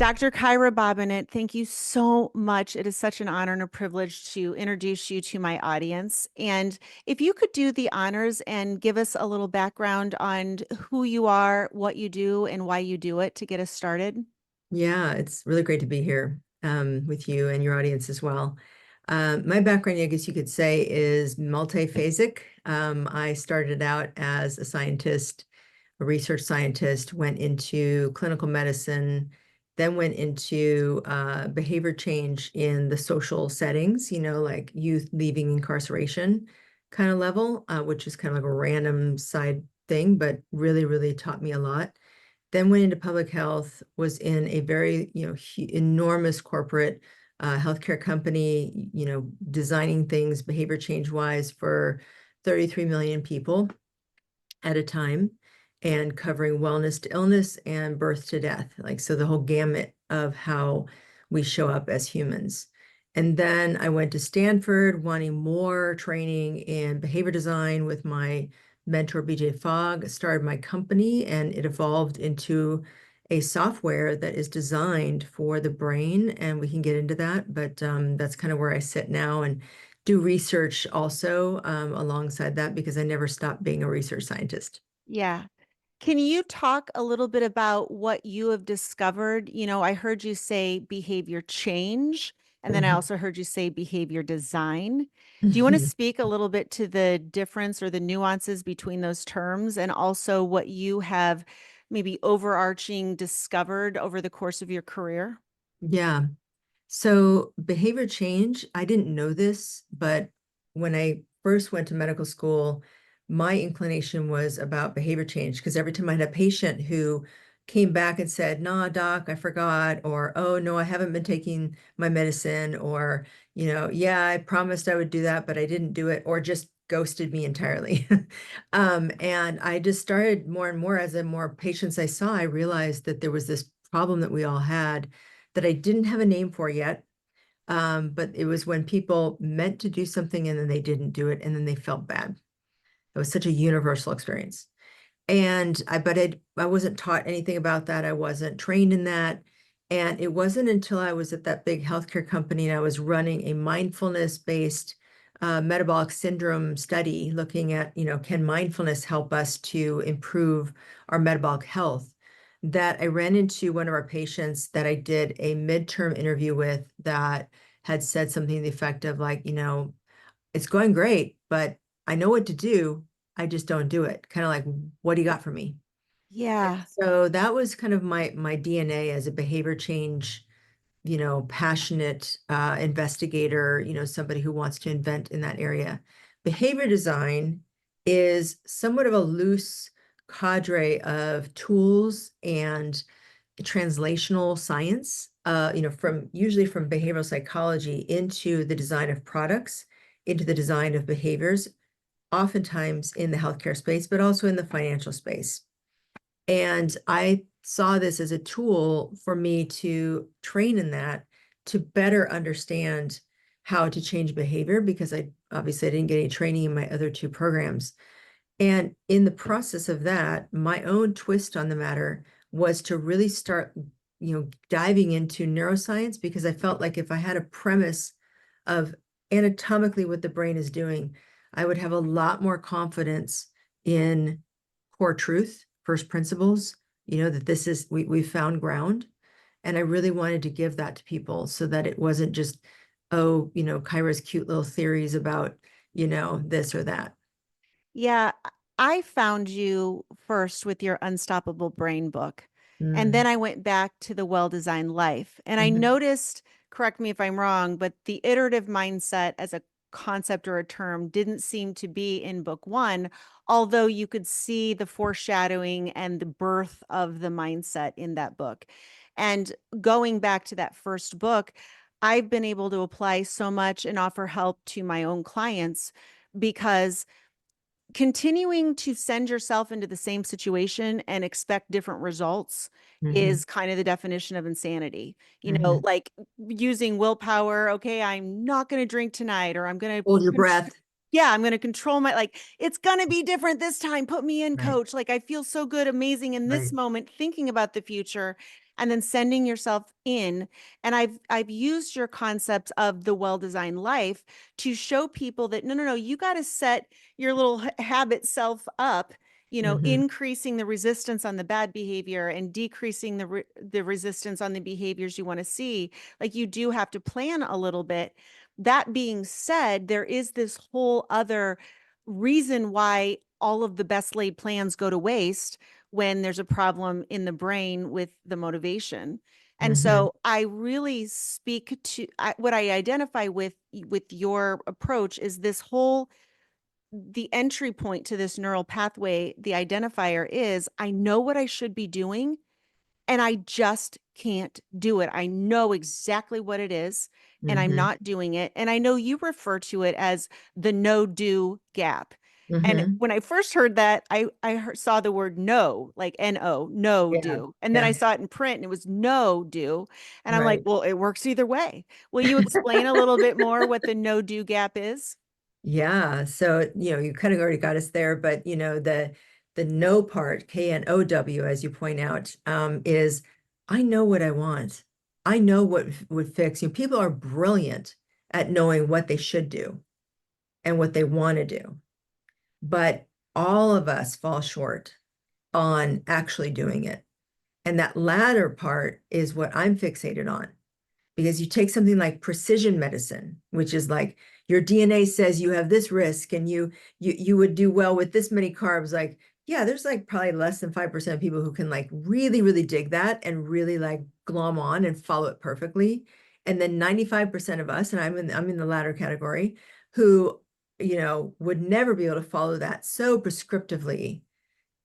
Dr. Kyra Bobinet, thank you so much. It is such an honor and a privilege to introduce you to my audience. And if you could do the honors and give us a little background on who you are, what you do, and why you do it to get us started. Yeah, it's really great to be here with you and your audience as well. My background, I guess you could say, is multiphasic. I started out as a scientist, a research scientist, went into clinical medicine, then went into behavior change in the social settings, like youth leaving incarceration kind of level, which is kind of like a random side thing, but really, really taught me a lot. Then went into public health, was in a very, enormous corporate healthcare company, designing things behavior change wise for 33 million people at a time and covering wellness to illness and birth to death. Like, so the whole gamut of how we show up as humans. And then I went to Stanford wanting more training in behavior design with my mentor, BJ Fogg, started my company, and it evolved into a software that is designed for the brain. And we can get into that, but that's kind of where I sit now and do research also alongside that because I never stopped being a research scientist. Yeah. Can you talk a little bit about what you have discovered? I heard you say behavior change, and then I Mhm. also heard you say behavior design. Do you want to speak a little bit to the difference or the nuances between those terms and also what you have maybe overarching discovered over the course of your career? Yeah. So behavior change, I didn't know this, but when I first went to medical school, my inclination was about behavior change because every time I had a patient who came back and said, "Nah, doc, I forgot," or "Oh, no, I haven't been taking my medicine," or, "Yeah, I promised I would do that, but I didn't do it," or just ghosted me entirely. And I just started more and more as the more patients I saw, I realized that there was this problem that we all had that I didn't have a name for yet. But it was when people meant to do something and then they didn't do it and then they felt bad. It was such a universal experience. But I wasn't taught anything about that. I wasn't trained in that. And it wasn't until I was at that big healthcare company and I was running a mindfulness-based metabolic syndrome study looking at, can mindfulness help us to improve our metabolic health, that I ran into one of our patients that I did a midterm interview with that had said something to the effect of like, it's going great, but I know what to do. I just don't do it. Kind of like, what do you got for me? And Yeah. so that was kind of my DNA as a behavior change, passionate investigator, somebody who wants to invent in that area. Behavior design is somewhat of a loose cadre of tools and translational science, from usually from behavioral psychology into the design of products, into the design of behaviors, oftentimes in the healthcare space, but also in the financial space. And I saw this as a tool for me to train in that to better understand how to change behavior because I didn't get any training in my other two programs. And in the process of that, my own twist on the matter was to really start, diving into neuroscience because I felt like if I had a premise of anatomically what the brain is doing, I would have a lot more confidence in core truth, first principles, that this is, we found ground. And I really wanted to give that to people so that it wasn't just, oh, Kyra's cute little theories about, this or that. Yeah, I found you first with your Unstoppable Brain book. And Mm. then I went back to the Well-Designed Life. And I Mhm. noticed, correct me if I'm wrong, but the iterative mindset as a concept or a term didn't seem to be in book one, although you could see the foreshadowing and the birth of the mindset in that book. And going back to that first book, I've been able to apply so much and offer help to my own clients because continuing to send yourself into the same situation and expect different results Mhm. is kind of the definition of insanity. Mhm. Like using willpower, okay, I'm not going to drink tonight, or Hold your breath. yeah, I'm going to control my, like, it's going to be different this time. Put me in, Right, coach. Like, I feel so good, amazing in this right. moment, thinking about the future. and then sending yourself in. And I've used your concepts of the well-designed life to show people that no, no, no, you got to set your little habit self up, Hmm. increasing the resistance on the bad behavior and decreasing the resistance on the behaviors you want to see. Like, you do have to plan a little bit. That being said, there is this whole other reason why all of the best laid plans go to waste when there's a problem in the brain with the motivation. And Hmm. so I really speak to what I identify with your approach is this whole the entry point to this neural pathway. The identifier is I know what I should be doing and I just can't do it. I know exactly what it is and I'm Hmm. not doing it. And I know you refer to it as the no do gap. And Hmm. when I first heard that, saw the word no, like no, no Yeah. do. And then I Yeah. saw it in print and it was no do. And I'm like, Right. well, it works either way. Will you explain a little bit more what the no do gap is? Yeah. So, you kind of already got us there, but the no part, KNOW, as you point out, is I know what I want. I know what would fix. People are brilliant at knowing what they should do and what they want to do, but all of us fall short on actually doing it. And that latter part is what I'm fixated on. Because you take something like precision medicine, which is like your DNA says you have this risk and you would do well with this many carbs. Like, yeah, there's like probably less than 5% of people who can like really, really dig that and really like glom on and follow it perfectly. And then 95% of us, and I'm in the latter category, who, would never be able to follow that so prescriptively,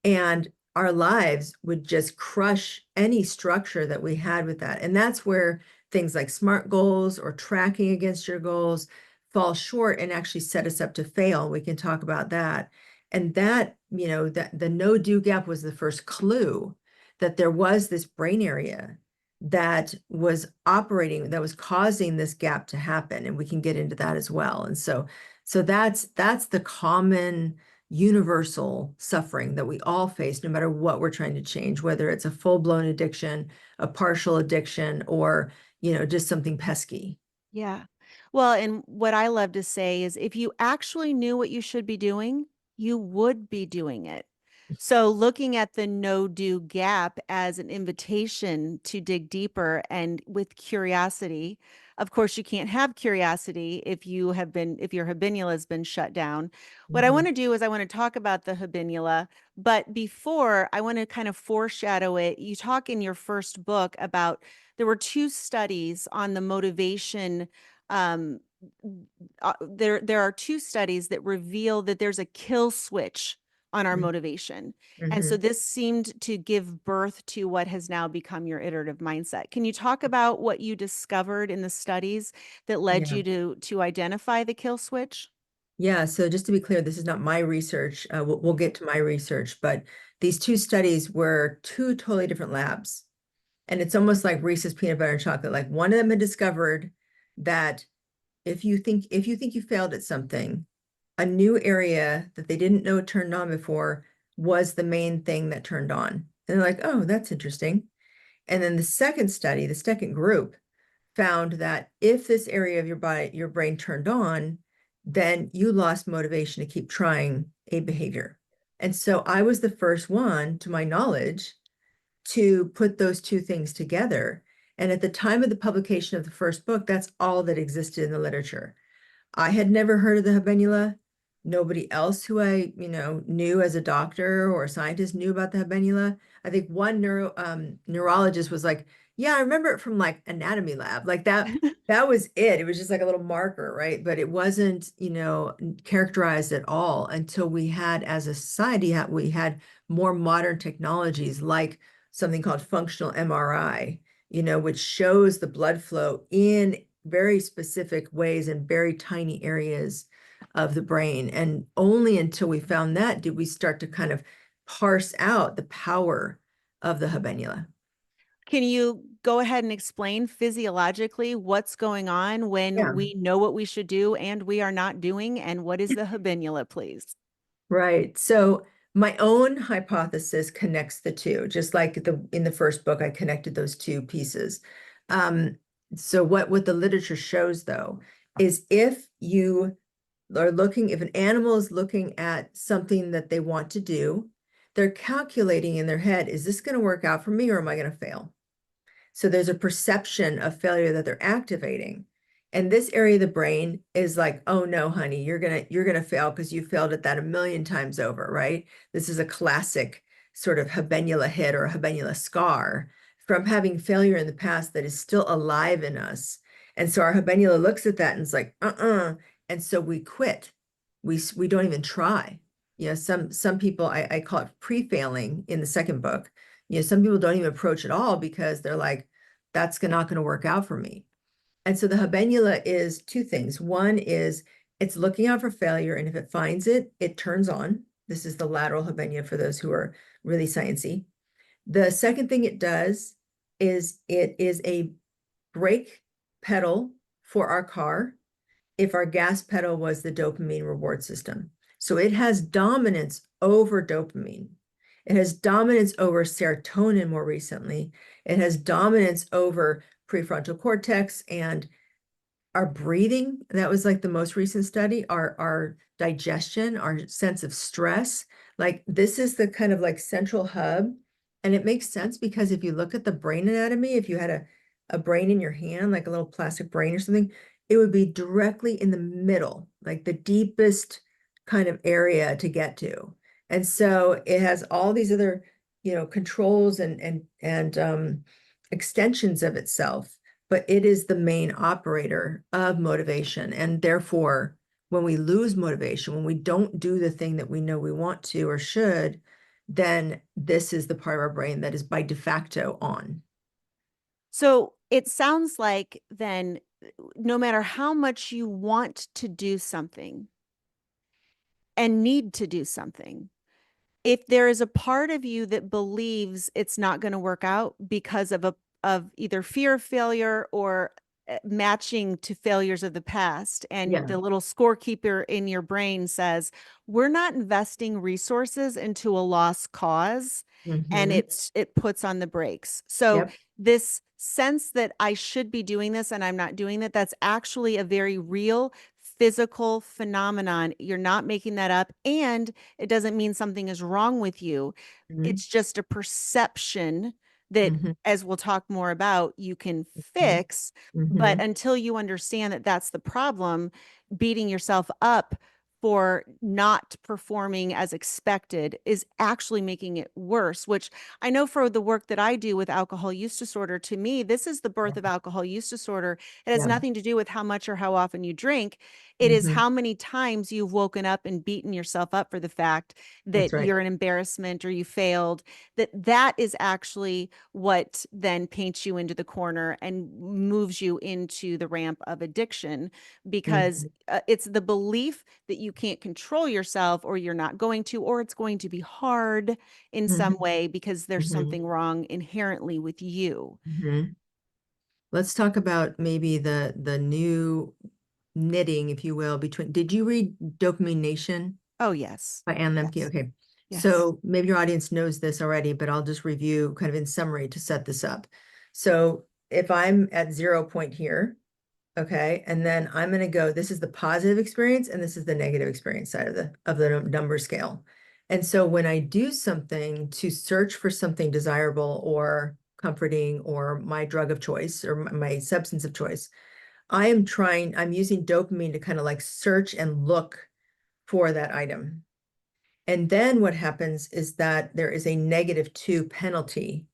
and our lives would just crush any structure that we had with that. And that's where things like SMART goals or tracking against your goals fall short and actually set us up to fail. We can talk about that. And that, that the no do gap was the first clue that there was this brain area that was operating, that was causing this gap to happen. And we can get into that as well. And so that's the common universal suffering that we all face, no matter what we're trying to change, whether it's a full-blown addiction, a partial addiction, or, just something pesky. Yeah. Well, and what I love to say is if you actually knew what you should be doing, you would be doing it. So, looking at the no do gap as an invitation to dig deeper and with curiosity. Of course, you can't have curiosity if your habinula has been shut down. What I want Mhm. to do is I want to talk about the habinula, but before I want to kind of foreshadow it. You talk in your first book about there were two studies on the motivation. Um, there are two studies that reveal that there's a kill switch on our motivation. And so Mhm. this seemed to give birth to what has now become your iterative mindset. Can you talk about what you discovered in the studies that led Yeah. you to identify the kill switch? Yeah. So just to be clear, this is not my research. We'll get to my research, but these two studies were two totally different labs. And it's almost like Reese's peanut butter and chocolate. Like one of them had discovered that if you think you failed at something, a new area that they didn't know turned on before was the main thing that turned on. And they're like, oh, that's interesting. And then the second study, the second group, found that if this area of your body, your brain turned on, then you lost motivation to keep trying a behavior. And so I was the first one, to my knowledge, to put those two things together. And at the time of the publication of the first book, that's all that existed in the literature. I had never heard of the habenula. Nobody else who I, knew as a doctor or a scientist knew about the habenula. I think one neurologist was like, "Yeah, I remember it from like anatomy lab." Like that. That was it. It was just like a little marker, right? But it wasn't, characterized at all until we had, as a society, we had more modern technologies like something called functional MRI, which shows the blood flow in very specific ways in very tiny areas of the brain. And only until we found that did we start to kind of parse out the power of the habenula. Can you go ahead and explain physiologically what's going on when Yeah. we know what we should do and we are not doing? And what is the habinula, please? Right. So My own hypothesis connects the two, just like in the first book, I connected those two pieces. Um, so what the literature shows, though, is if you are looking, if an animal is looking at something that they want to do, they're calculating in their head, is this going to work out for me or am I going to fail? So there's a perception of failure that they're activating. And this area of the brain is like, oh no, honey, you're gonna fail because you failed at that a million times over, right? This is a classic sort of habenula hit or a habenula scar from having failure in the past that is still alive in us. And so our habenula looks at that and it's like, and so we quit. We don't even try. You know, some people, I call it pre-failing in the second book. You know, some people don't even approach at all because they're like, that's not going to work out for me. And so the habenula is two things. One is it's looking out for failure, and if it finds it, it turns on. This is the lateral habenula for those who are really sciencey. The second thing it does is it is a brake pedal for our car if our gas pedal was the dopamine reward system. So it has dominance over dopamine. It has dominance over serotonin more recently. It has dominance over prefrontal cortex and our breathing. That was like the most recent study, our digestion, our sense of stress. Like this is the kind of like central hub. And it makes sense because if you look at the brain anatomy, if you had a brain in your hand, like a little plastic brain or something, it would be directly in the middle, like the deepest kind of area to get to. And so it has all these other, controls and extensions of itself, but it is the main operator of motivation. And therefore, when we lose motivation, when we don't do the thing that we know we want to or should, then this is the part of our brain that is by de facto on. So it sounds like then no matter how much you want to do something and need to do something, if there is a part of you that believes it's not going to work out because of either fear of failure or matching to failures of the past, and Yeah. the little scorekeeper in your brain says we're not investing resources into a lost cause, and Mm-hmm. it puts on the brakes. So Yep. this sense that I should be doing this and I'm not doing that, that's actually a very real physical phenomenon. You're not making that up, and it doesn't mean something is wrong with you. Mm-hmm. It's just a perception that, Mm-hmm. as we'll talk more about, you can fix. Mm-hmm. But until you understand that that's the problem, beating yourself up for not performing as expected is actually making it worse, which I know for the work that I do with alcohol use disorder, to me, this is the birth of alcohol use disorder. It has Yeah. nothing to do with how much or how often you drink. It is Mm-hmm. how many times you've woken up and beaten yourself up for the fact That's that right. you're an embarrassment or you failed, that is actually what then paints you into the corner and moves you into the ramp of addiction, because Mm-hmm. it's the belief that you can't control yourself, or you're not going to, or it's going to be hard in some Mm-hmm. way because there's Mm-hmm. something wrong inherently with you. Mm-hmm. Let's talk about maybe the new knitting, if you will, between, did you read Dopamine Nation Oh, yes. by Ann Lemke? Yes. Okay. Yes. So maybe your audience knows this already, but I'll just review kind of in summary to set this up. So if I'm at 0 point here, okay, and then I'm going to go, this is the positive experience and this is the negative experience side of the number scale. And so when I do something to search for something desirable or comforting or my drug of choice or my substance of choice, I'm using dopamine to kind of like search and look for that item. And then what happens is that there is a -2 penalty.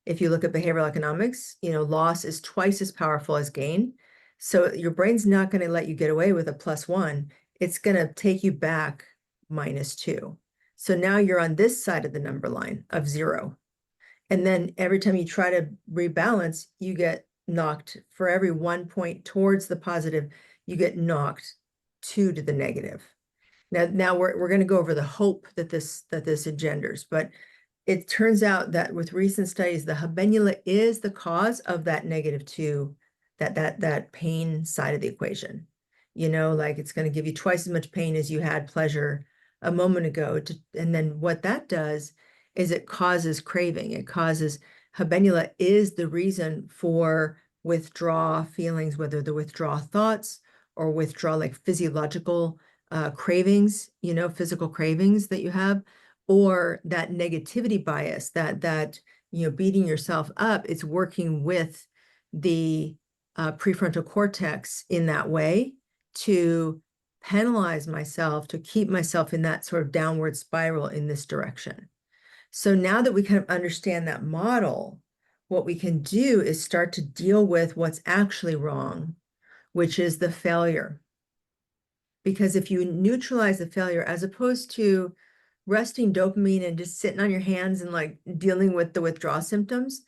If you look at behavioral economics, loss is twice as powerful as gain. So your brain's not going to let you get away with a +1. It's going to take you back -2. So now you're on this side of the number line of 0. And then every time you try to rebalance, you get knocked for every 1 point towards the positive, you get knocked 2 to the negative. Now we're going to go over the hope that this engenders, but it turns out that with recent studies, the habenula is the cause of that -2, that pain side of the equation. Like it's going to give you twice as much pain as you had pleasure a moment ago. And then what that does is it causes craving. It causes habenula is the reason for withdrawal feelings, whether the withdrawal thoughts or withdrawal like physiological cravings, physical cravings that you have, or that negativity bias that beating yourself up. It's working with the prefrontal cortex in that way to penalize myself, to keep myself in that sort of downward spiral in this direction. So now that we kind of understand that model, what we can do is start to deal with what's actually wrong, which is the failure. Because if you neutralize the failure, as opposed to resting dopamine and just sitting on your hands and like dealing with the withdrawal symptoms,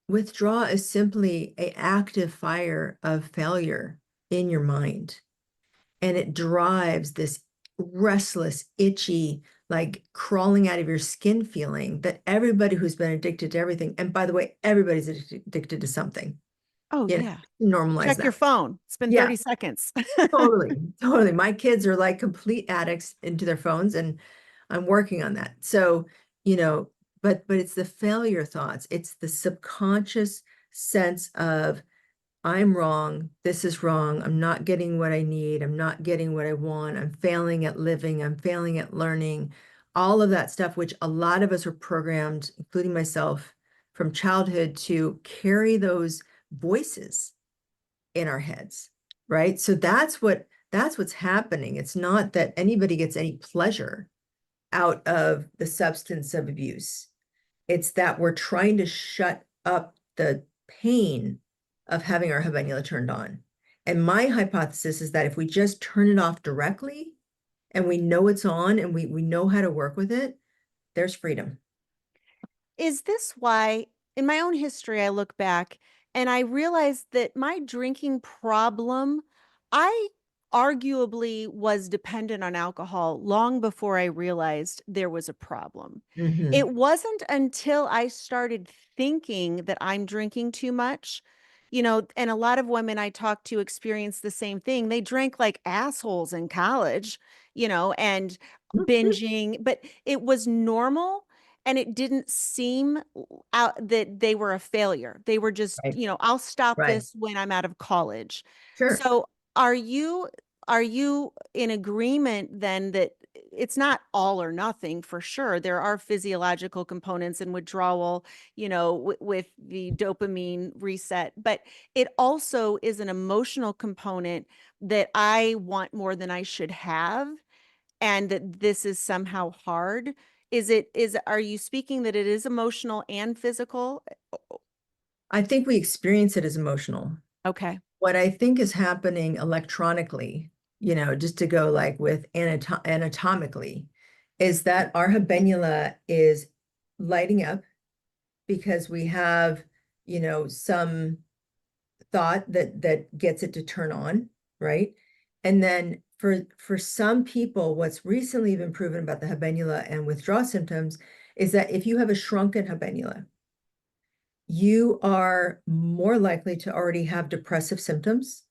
withdrawal is simply an active fire of failure in your mind. And it drives this restless, itchy, like crawling out of your skin feeling that everybody who's been addicted to everything, and by the way, everybody's addicted to something, Oh, yeah. normalize Check your that. phone. It's been Yeah, 30 seconds. totally, totally. My kids are like complete addicts into their phones, and I'm working on that. So, you know, but it's the failure thoughts. It's the subconscious sense of I'm wrong. This is wrong. I'm not getting what I need. I'm not getting what I want. I'm failing at living. I'm failing at learning. All of that stuff, which a lot of us are programmed, including myself, from childhood to carry those voices in our heads, right? So that's what's happening. It's not that anybody gets any pleasure out of the substance of abuse. It's that we're trying to shut up the pain of having our habenula turned on. And my hypothesis is that if we just turn it off directly and we know it's on and we know how to work with it, there's freedom. Is this why, in my own history, I look back and I realized that my drinking problem, I arguably was dependent on alcohol long before I realized there was a problem. Hmm. It wasn't until I started thinking that I'm drinking too much, and a lot of women I talk to experience the same thing. They drank like assholes in college, and binging, but it was normal and it didn't seem out that they were a failure. They were just, Right, I'll stop right. this when I'm out of college. Sure. So are you in agreement then that it's not all or nothing for sure? There are physiological components and withdrawal, with the dopamine reset, but it also is an emotional component that I want more than I should have, and that this is somehow hard. Are you speaking that it is emotional and physical? I think we experience it as emotional. Okay. What I think is happening electronically, just to go like with anatomically, is that our habenula is lighting up because we have, some thought that gets it to turn on, right? And then for some people, what's recently been proven about the habenula and withdrawal symptoms is that if you have a shrunken habenula, you are more likely to already have depressive symptoms,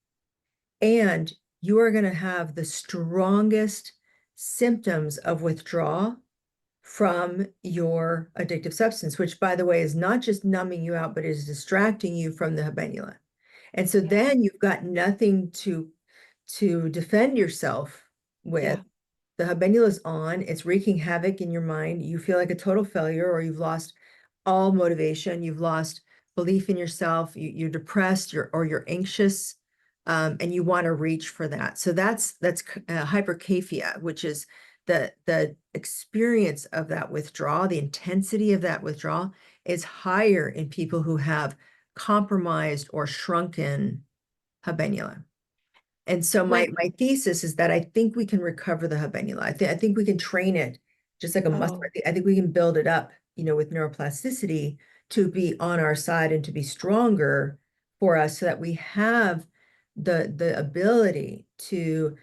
and you are going to have the strongest symptoms of withdrawal from your addictive substance, which, by the way, is not just numbing you out, but is distracting you from the habenula. And so Yeah. then you've got nothing to defend yourself with. Yeah. The habenula is on, it's wreaking havoc in your mind. You feel like a total failure, or you've lost all motivation, you've lost belief in yourself, you're depressed, you're anxious, and you want to reach for that. So that's hyperkaphia, which is the experience of that withdrawal, the intensity of that withdrawal is higher in people who have compromised or shrunken habenula. And so my When my thesis is that I think we can recover the habenula. I think we can train it just like a muscle. Oh, I think we can build it up, with neuroplasticity to be on our side and to be stronger for us so that we have the ability to,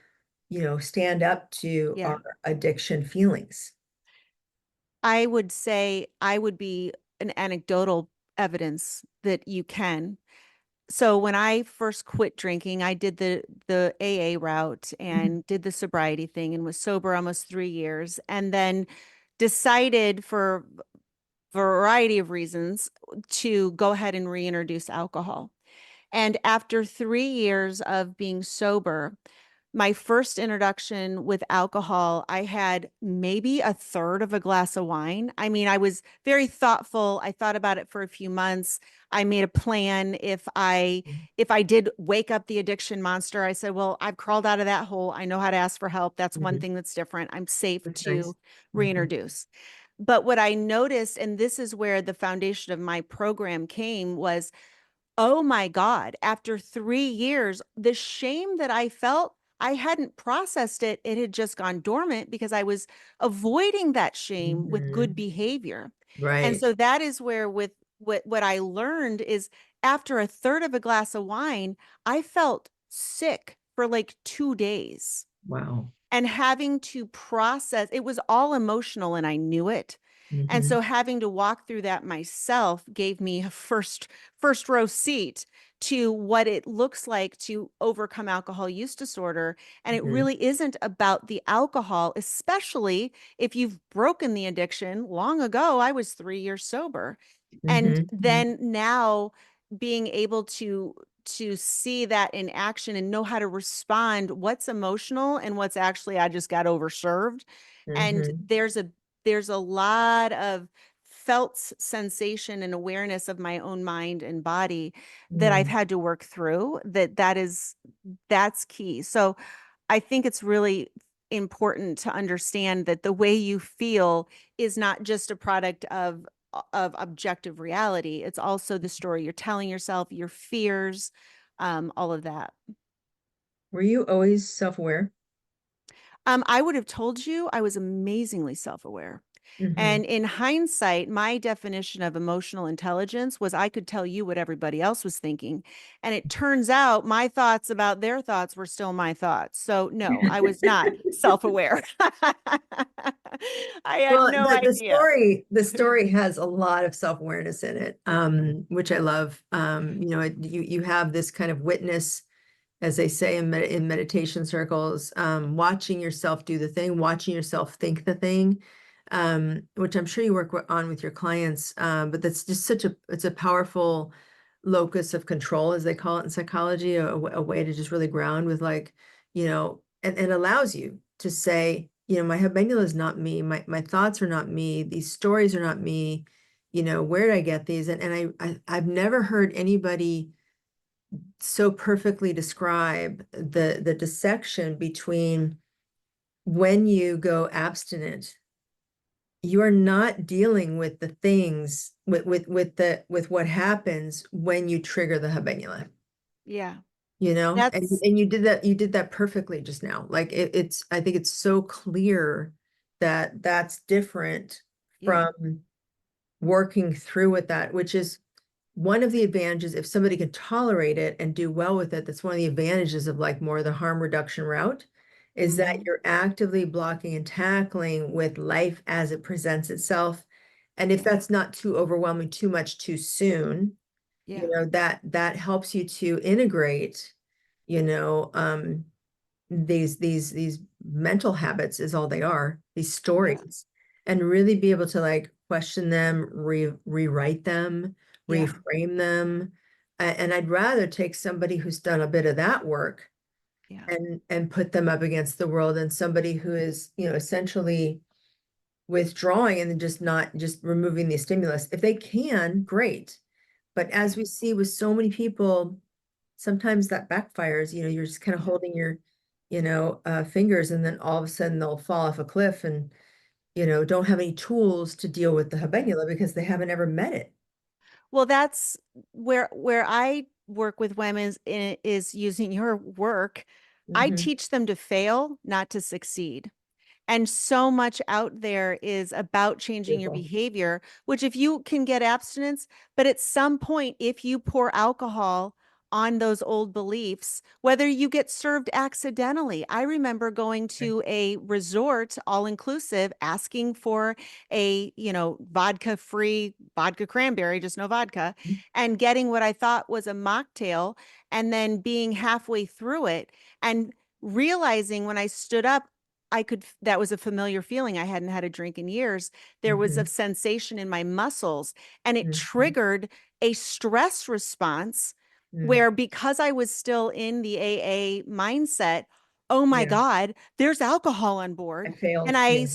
stand up to yeah. our addiction feelings. I would say I would be an anecdotal evidence that you can. so when I first quit drinking, I did the AA route and did the sobriety thing and was sober almost 3 years, and then decided for a variety of reasons to go ahead and reintroduce alcohol. And after 3 years of being sober, my first introduction with alcohol, I had maybe a third of a glass of wine. I mean, I was very thoughtful. I thought about it for a few months. I made a plan. If I did wake up the addiction monster, I said, well, I've crawled out of that hole. I know how to ask for help. That's one Mhm. thing that's different. I'm safe That's to nice. Mhm. reintroduce. But what I noticed, and this is where the foundation of my program came, was, oh my God, after 3 years, the shame that I felt, I hadn't processed it. It had just gone dormant because I was avoiding that shame with good Mhm. behavior. And Right. so that is where, with what I learned is, after a third of a glass of wine, I felt sick for like 2 days, Wow. and having to process it was all emotional and I knew it. And Mhm. so having to walk through that myself gave me a first row seat to what it looks like to overcome alcohol use disorder. And it Mhm. really isn't about the alcohol, especially if you've broken the addiction long ago. I was 3 years sober. And Mhm. Mhm. then now being able to see that in action and know how to respond, what's emotional and what's actually I just got overserved. And Mhm. there's a lot of felt sensation and awareness of my own mind and body that I've Mm. had to work through. That's key. So I think it's really important to understand that the way you feel is not just a product of objective reality. It's also the story you're telling yourself, your fears, all of that. Were you always self-aware? I would have told you I was amazingly self-aware. Mhm. And in hindsight, my definition of emotional intelligence was I could tell you what everybody else was thinking. And it turns out my thoughts about their thoughts were still my thoughts. So, no, I was not self aware. I had Well, no the idea. story has a lot of self-awareness in it, which I love. You have this kind of witness, as they say in meditation circles, watching yourself do the thing, watching yourself think the thing, which I'm sure you work on with your clients. But that's just it's a powerful locus of control, as they call it in psychology, a way to just really ground with, like, and allows you to say, my habendula is not me, my thoughts are not me, these stories are not me, where did I get these? I've never heard anybody so perfectly describe the dissection between, when you go abstinent, you are not dealing with the things with what happens when you trigger the habenula, Yeah. and That's, you did that perfectly just now. Like, I think it's so clear that that's different yeah. from working through with that, which is one of the advantages. If somebody can tolerate it and do well with it, that's one of the advantages of, like, more of the harm reduction route, is that Hmm. you're actively blocking and tackling with life as it presents itself. And if Yeah. that's not too overwhelming, too much too soon, Yeah. that helps you to integrate, you know, um, these mental habits, is all they are, these Yeah. stories, and really be able to, like, question them, rewrite them, Yeah. reframe them. And I'd rather take somebody who's done a bit of that work Yeah. and put them up against the world, than somebody who is, essentially withdrawing and then just removing the stimulus. If they can, great. But Yeah. as we see with so many people, sometimes that backfires. You're just kind of Yeah. holding your, fingers, and then all of a sudden they'll fall off a cliff, and, don't have any tools to deal with the Yeah. habenula because they haven't ever met it. Well, that's where I work with women is using your work. I Hmm. teach them to fail, not to succeed. And so much out there is about changing your Beautiful. behavior, which if you can get abstinence, but at some point, if you pour alcohol on those old beliefs, whether you get served accidentally. I remember going Right. to a resort, all inclusive, asking for a, vodka free vodka cranberry, just no vodka, and getting what I thought was a mocktail, and then being halfway through it and realizing when I stood up, that was a familiar feeling. I hadn't had a drink in years. There was a Mhm. sensation in my muscles, and it Mhm. triggered a stress response Mm. where, because I was still in the AA mindset, oh my Yeah, God, there's alcohol on I board. And failed. Yeah.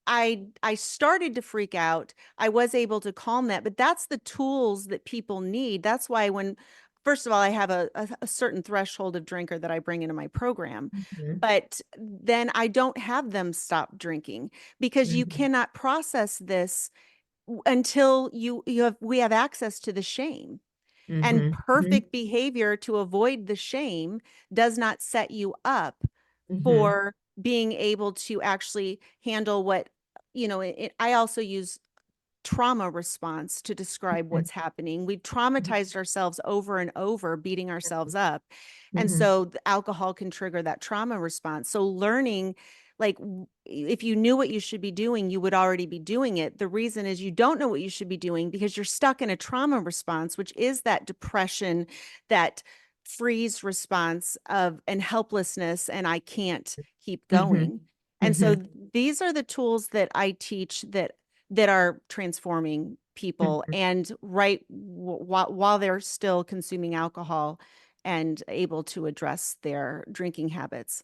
I started to freak out. I was able to calm that, but that's the tools that people need. That's why when, first of all, I have a certain threshold of drinker that I bring into my program, Mhm. but then I don't have them stop drinking, because you Mhm. cannot process this until we have access to the shame. And Mhm. Mhm. perfect behavior to avoid the shame does not set you up Mhm. for being able to actually handle what, I also use trauma response to describe Mhm. what's happening. We've traumatized ourselves over and over, beating ourselves up. And Mhm. so the alcohol can trigger that trauma response. So learning, like, if you knew what you should be doing, you would already be doing it. The reason is you don't know what you should be doing because you're stuck in a trauma response, which is that depression, that freeze response of and helplessness, and I can't keep Mhm. going. And so Mhm. these are the tools that I teach that are transforming people, Mhm. and while they're still consuming alcohol and able to address their drinking habits.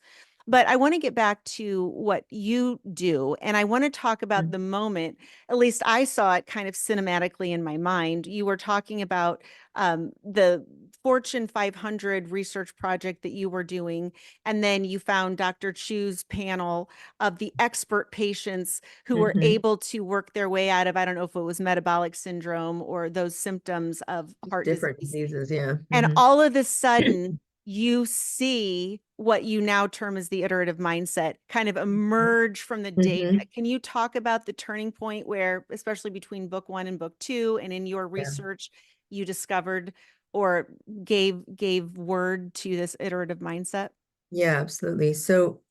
But I want to get back to what you do, and I want to talk about Mhm. the moment. At least I saw it kind of cinematically in my mind. You were talking about the Fortune 500 research project that you were doing, and then you found Dr. Chu's panel of the expert patients who were Mhm. able to work their way out of, I don't know if it was metabolic syndrome or those symptoms of heart Different disease. diseases. Yeah. And Mhm. all of a sudden, you see what you now term as the iterative mindset kind of emerge from the data. Mhm. Can you talk about the turning point where, especially between book one and book two, and in your Yeah. research, you discovered or gave word to this iterative mindset? Yeah, absolutely. So,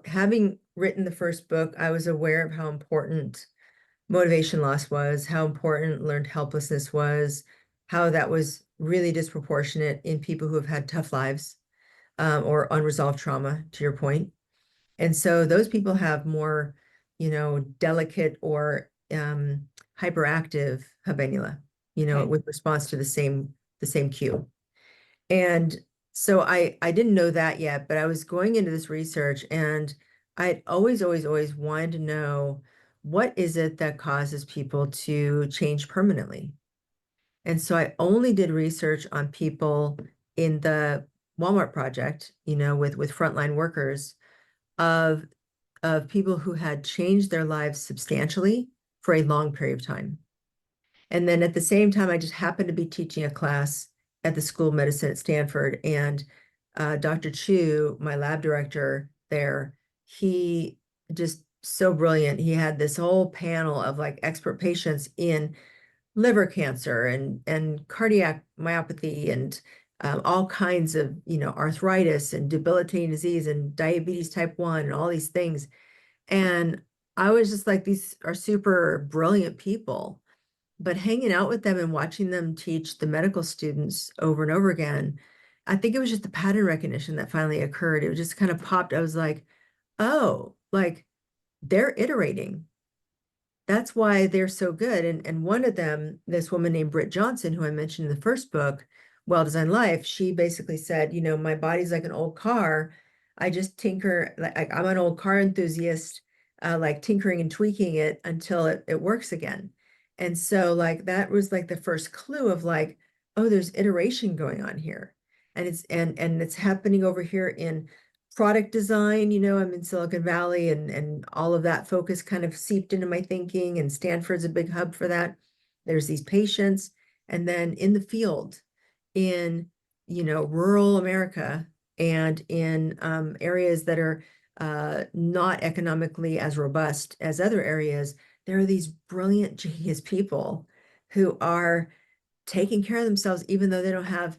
having written the first book, I was aware of how important motivation loss was, how important learned helplessness was, how that was really disproportionate in people who have had tough lives, or unresolved trauma, to your point. And so those people have more, delicate or hyperactive habenula, Okay. with response to the same cue. And so I didn't know that yet, but I was going into this research and I'd always, always, always wanted to know what is it that causes people to change permanently. And so I only did research on people in the Walmart project, with frontline workers of people who had changed their lives substantially for a long period of time. And then at the same time, I just happened to be teaching a class at the School of Medicine at Stanford. And Dr. Chu, my lab director there, he just so brilliant. He had this whole panel of like expert patients in liver cancer and cardiac myopathy and all kinds of, arthritis and debilitating disease and diabetes type 1 and all these things. And I was just like, these are super brilliant people. But hanging out with them and watching them teach the medical students over and over again, I think it was just the pattern recognition that finally occurred. It just kind of popped. I was like, oh, like they're iterating. That's why they're so good. And one of them, this woman named Britt Johnson, who I mentioned in the first book, Well Designed Life, she basically said, my body's like an old car. I just tinker, like I'm an old car enthusiast, like tinkering and tweaking it until it works again. And so like that was like the first clue of like, oh, there's iteration going on here. And it's happening over here in product design. I'm in Silicon Valley and all of that focus kind of seeped into my thinking, and Stanford's a big hub for that. There's these patients, and then in the field in, rural America and in areas that are not economically as robust as other areas, there are these brilliant genius people who are taking care of themselves, even though they don't have,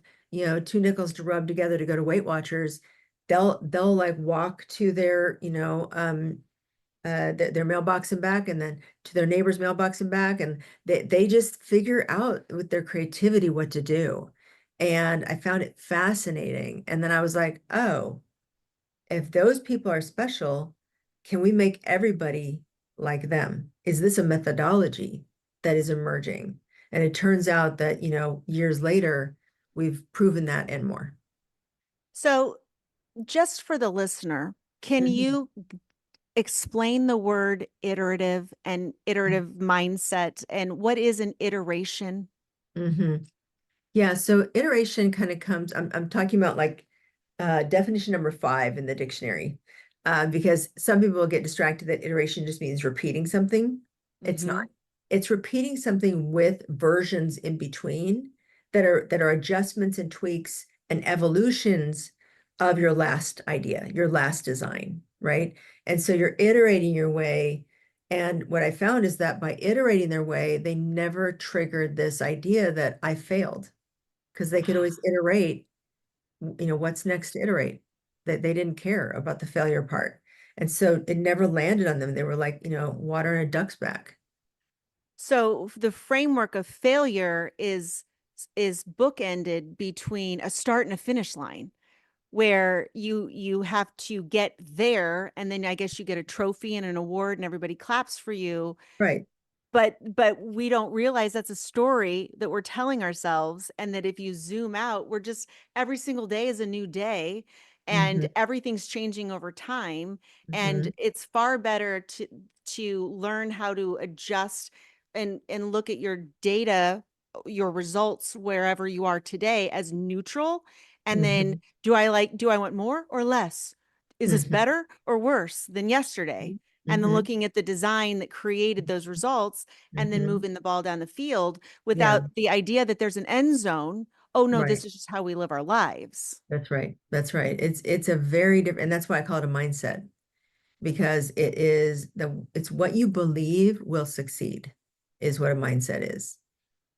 two nickels to rub together to go to Weight Watchers, they'll like walk to their, their mailbox and back, and then to their neighbor's mailbox and back. And they just figure out with their creativity what to do. And I found it fascinating. And then I was like, oh, if those people are special, can we make everybody like them? Is this a methodology that is emerging? And it turns out that, years later, we've proven that and more. So, just for the listener, can Mhm. you explain the word iterative and iterative mindset and what is an iteration? Mhm. Yeah, so iteration kind of comes, I'm talking about like definition number 5 in the dictionary, because some people will get distracted that iteration just means repeating something. It's not. Hmm. It's repeating something with versions in between that are adjustments and tweaks and evolutions of your last idea, your last design, right? And so you're iterating your way. And what I found is that by iterating their way, they never triggered this idea that I failed, because they could always iterate, what's next to iterate, that they didn't care about the failure part. And so it never landed on them. They were like, water in a duck's back. So the framework of failure is bookended between a start and a finish line where you have to get there and then I guess you get a trophy and an award and everybody claps for you, Right. but we don't realize that's a story that we're telling ourselves, and that if you zoom out, we're just every single day is a new day and Hmm. everything's changing over time, and Hmm. it's far better to learn how to adjust and look at your data, your results wherever you are today as neutral, and then Hmm. do I want more or less? Is this Hmm. better or worse than yesterday? And then Hmm. looking at the design that created those results and then Hmm. moving the ball down the field Yeah, without the idea that there's an end zone. Oh no, this right. is just how we live our lives. That's right. That's right. It's a very different, and that's why I call it a mindset, because it's what you believe will succeed is what a mindset is.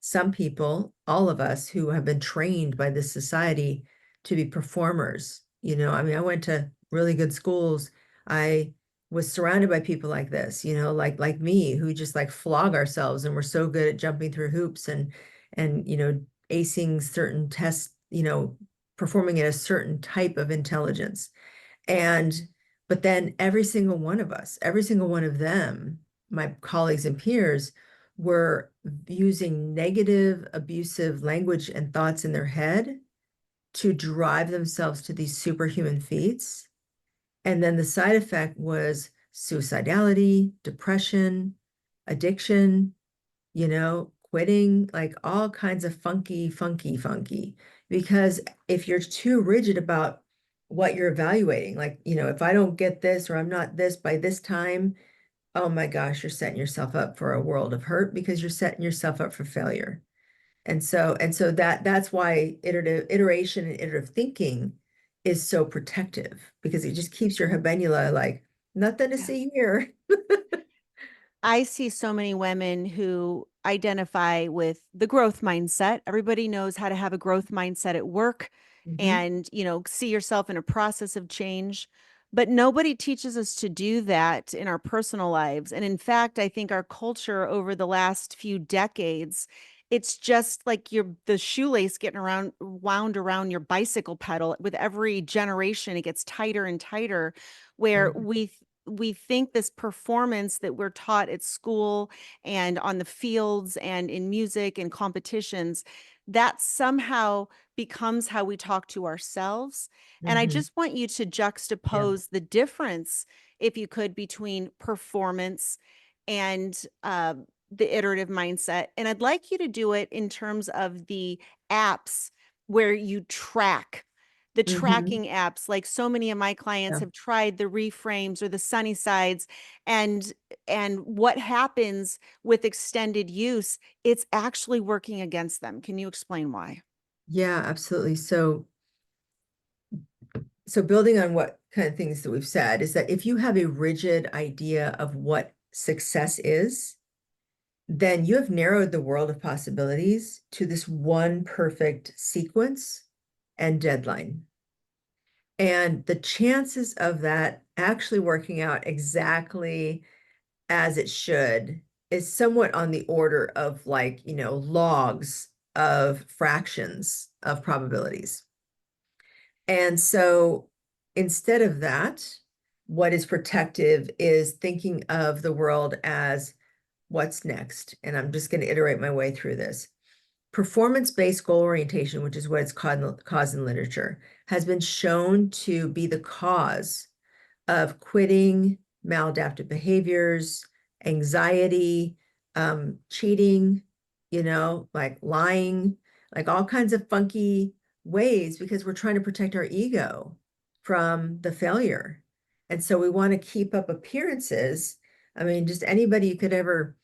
Some people, all of us who have been trained by this society to be performers, I mean, I went to really good schools. I was surrounded by people like this, like me, who just like flog ourselves, and we're so good at jumping through hoops and acing certain tests, performing at a certain type of intelligence. And but then every single one of us, every single one of them, my colleagues and peers, were using negative, abusive language and thoughts in their head to drive themselves to these superhuman feats. And then the side effect was suicidality, depression, addiction, quitting, like all kinds of funky, funky, funky. Because if you're too rigid about what you're evaluating, like, if I don't get this or I'm not this by this time, oh my gosh, you're setting yourself up for a world of hurt, because you're setting yourself up for failure. And so that's why iteration and iterative thinking is so protective, because it just keeps your habenula like nothing to Yeah. see here. I see so many women who identify with the growth mindset. Everybody knows how to have a growth mindset at work Hmm. and, see yourself in a process of change. But nobody teaches us to do that in our personal lives. And in fact, I think our culture over the last few decades, it's just like the shoelace getting around wound around your bicycle pedal. With every generation, it gets tighter and tighter, where we think this performance that we're taught at school and on the fields and in music and competitions, that somehow becomes how we talk to ourselves. And I Hmm. just want you to Yeah. juxtapose the difference, if you could, between performance and the iterative mindset. And I'd like you to do it in terms of the apps where you track, the Hmm. tracking apps. Like so many of my clients Yeah. have tried the reframes or the sunny sides, and what happens with extended use, it's actually working against them. Can you explain why? Yeah, absolutely. So building on what kind of things that we've said is that if you have a rigid idea of what success is, then you have narrowed the world of possibilities to this one perfect sequence and deadline. And the chances of that actually working out exactly as it should is somewhat on the order of like, logs of fractions of probabilities. And so instead of that, what is protective is thinking of the world as what's next. And I'm just going to iterate my way through this. Performance-based goal orientation, which is what it's called in literature, has been shown to be the cause of quitting, maladaptive behaviors, anxiety, cheating, like lying, like all kinds of funky ways because we're trying to protect our ego from the failure. And so we want to keep up appearances. I mean, just anybody you could ever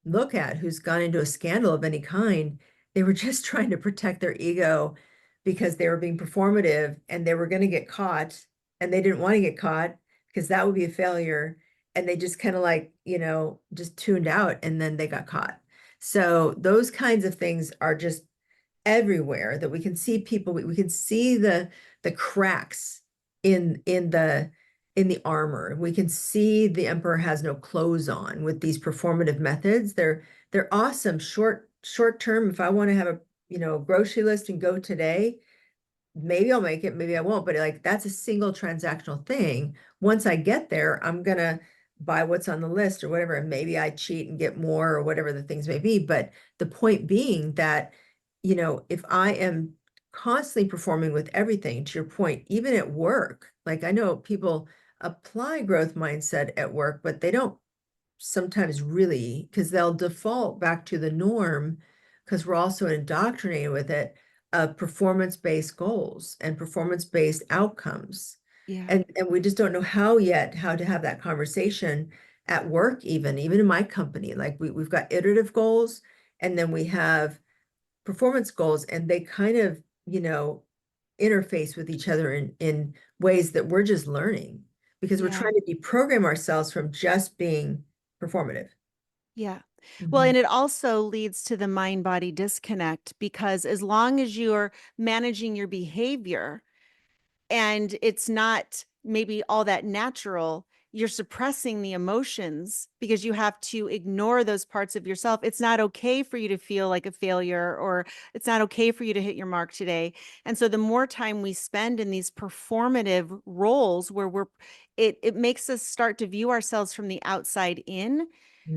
look at who's gone into a scandal of any kind, they were just trying to protect their ego because they were being performative and they were going to get caught and they didn't want to get caught because that would be a failure. And they just kind of like, just tuned out and then they got caught. So those kinds of things are just everywhere that we can see people, we can see the cracks in the armor. We can see the emperor has no clothes on with these performative methods. They're awesome short term. If I want to have a grocery list and go today, maybe I'll make it, maybe I won't, but like that's a single transactional thing. Once I get there, I'm gonna buy what's on the list or whatever, and maybe I cheat and get more or whatever the things may be. But the point being that, if I am constantly performing with everything, to your point, even at work, like I know people apply growth mindset at work, but they don't sometimes really, because they'll default back to the norm because we're also indoctrinated with it of performance-based goals and performance-based outcomes. Yeah. And we just don't know how to have that conversation at work, even in my company. Like we've got iterative goals and then we have performance goals, and they kind of, interface with each other in ways that we're just learning because we're Yeah. trying to deprogram ourselves from just being performative. Yeah. Well, Mhm. and it also leads to the mind body disconnect because as long as you're managing your behavior and it's not maybe all that natural, you're suppressing the emotions because you have to ignore those parts of yourself. It's not okay for you to feel like a failure, or it's not okay for you to hit your mark today. And so the more time we spend in these performative roles where it makes us start to view ourselves from the outside in,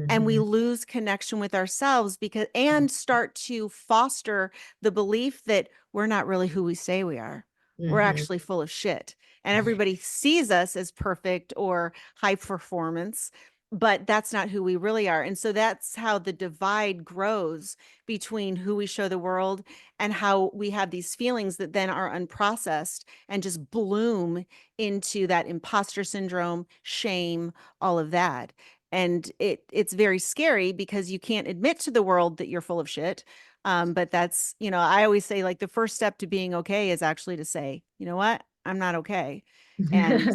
and we Mhm. lose connection with ourselves because and start to foster the belief that we're not really who we say we are. We're Mhm. actually full of shit. And everybody sees us as perfect or high performance, but that's not who we really are. And so that's how the divide grows between who we show the world and how we have these feelings that then are unprocessed and just bloom into that imposter syndrome, shame, all of that. And it's very scary because you can't admit to the world that you're full of shit. But that's, I always say like the first step to being okay is actually to say, you know what, I'm not okay. And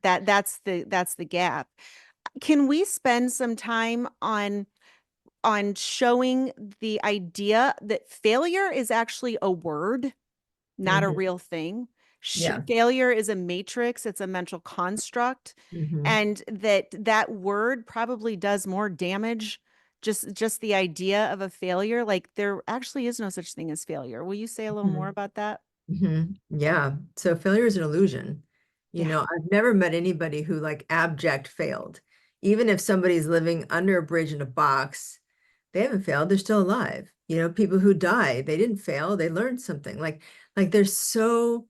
that's the gap. Can we spend some time on showing the idea that failure is actually a word, not a Mhm. real thing? Yeah. Failure is a matrix, it's a mental construct, Mhm. and that word probably does more damage. Just the idea of a failure, like there actually is no such thing as failure. Will you say a little more Mhm. about that? Mhm. Yeah. So failure is an illusion. Yeah. I've never met anybody who like abject failed. Even if somebody's living under a bridge in a box, they haven't failed, they're still alive. People who die, they didn't fail, they learned something. Like there's so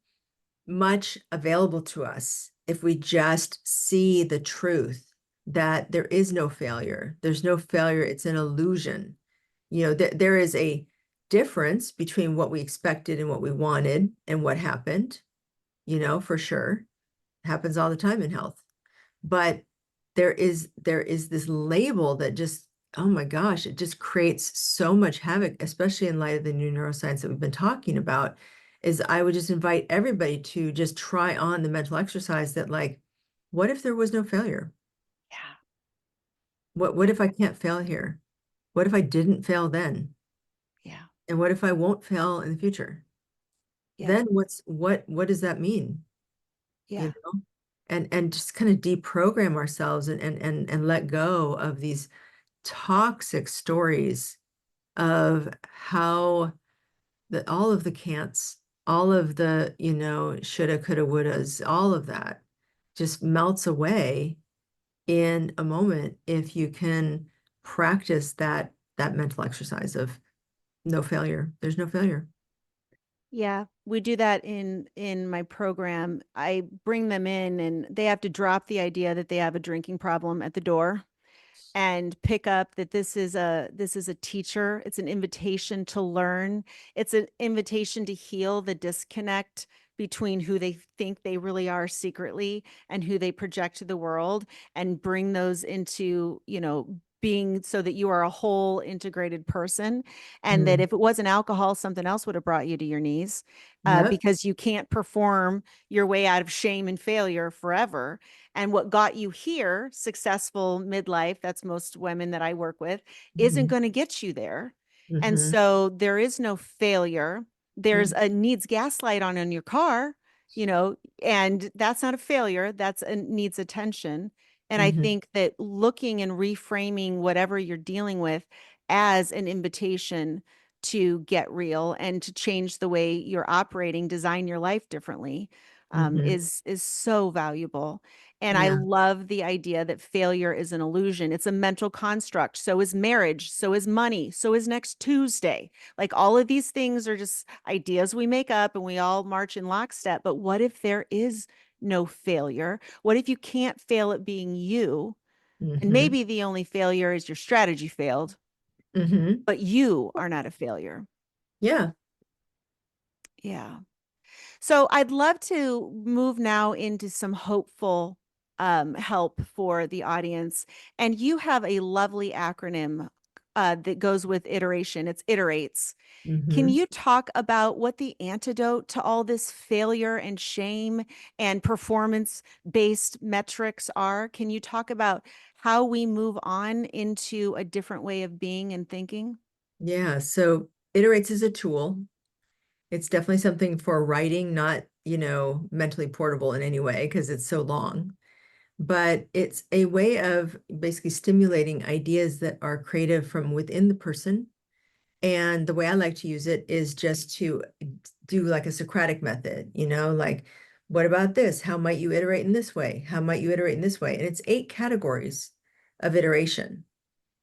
much available to us if we just see the truth that there is no failure. There's no failure, it's an illusion. There is a difference between what we expected and what we wanted and what happened, for sure. Happens all the time in health. But there is this label that just, oh my gosh, it just creates so much havoc, especially in light of the new neuroscience that we've been talking about. Is I would just invite everybody to just try on the mental exercise that like, what if there was no failure? Yeah. What if I can't fail here? What if I didn't fail then? Yeah. And what if I won't fail in the future? Yeah. then what does that mean? You Yeah. know? And just kind of deprogram ourselves and let go of these toxic stories of how all of the can'ts, all of the, shoulda, coulda, wouldas, all of that just melts away in a moment if you can practice that mental exercise of no failure. There's no failure. Yeah, we do that in my program. I bring them in and they have to drop the idea that they have a drinking problem at the door and pick up that this is a teacher. It's an invitation to learn. It's an invitation to heal the disconnect between who they think they really are secretly and who they project to the world and bring those into, being so that you are a whole integrated person. And that Mm. if it wasn't alcohol, something else would have brought you to your knees, Yep. because you can't perform your way out of shame and failure forever. And what got you here, successful midlife, that's most women that I work with, isn't Hmm. going to get you there. And Hmm. so there is no failure. There's a needs gaslight on your car, and that's not a failure. That's a needs attention. And I Hmm. think that looking and reframing whatever you're dealing with as an invitation to get real and to change the way you're operating, design your life differently, Hmm. is so valuable. And I Yeah. love the idea that failure is an illusion. It's a mental construct. So is marriage. So is money. So is next Tuesday. Like all of these things are just ideas we make up and we all march in lockstep. But what if there is no failure? What if you can't fail at being you? And Hmm. maybe the only failure is your strategy failed, Hmm. but you are not a failure. Yeah. Yeah. So I'd love to move now into some hopeful help for the audience. And you have a lovely acronym that goes with iteration. It's iterates. Can Hmm. you talk about what the antidote to all this failure and shame and performance based metrics are? Can you talk about how we move on into a different way of being and thinking? Yeah. So iterates is a tool. It's definitely something for writing, not, mentally portable in any way because it's so long. But it's a way of basically stimulating ideas that are creative from within the person. And the way I like to use it is just to do like a Socratic method, like, what about this? How might you iterate in this way? How might you iterate in this way? And it's 8 categories of iteration.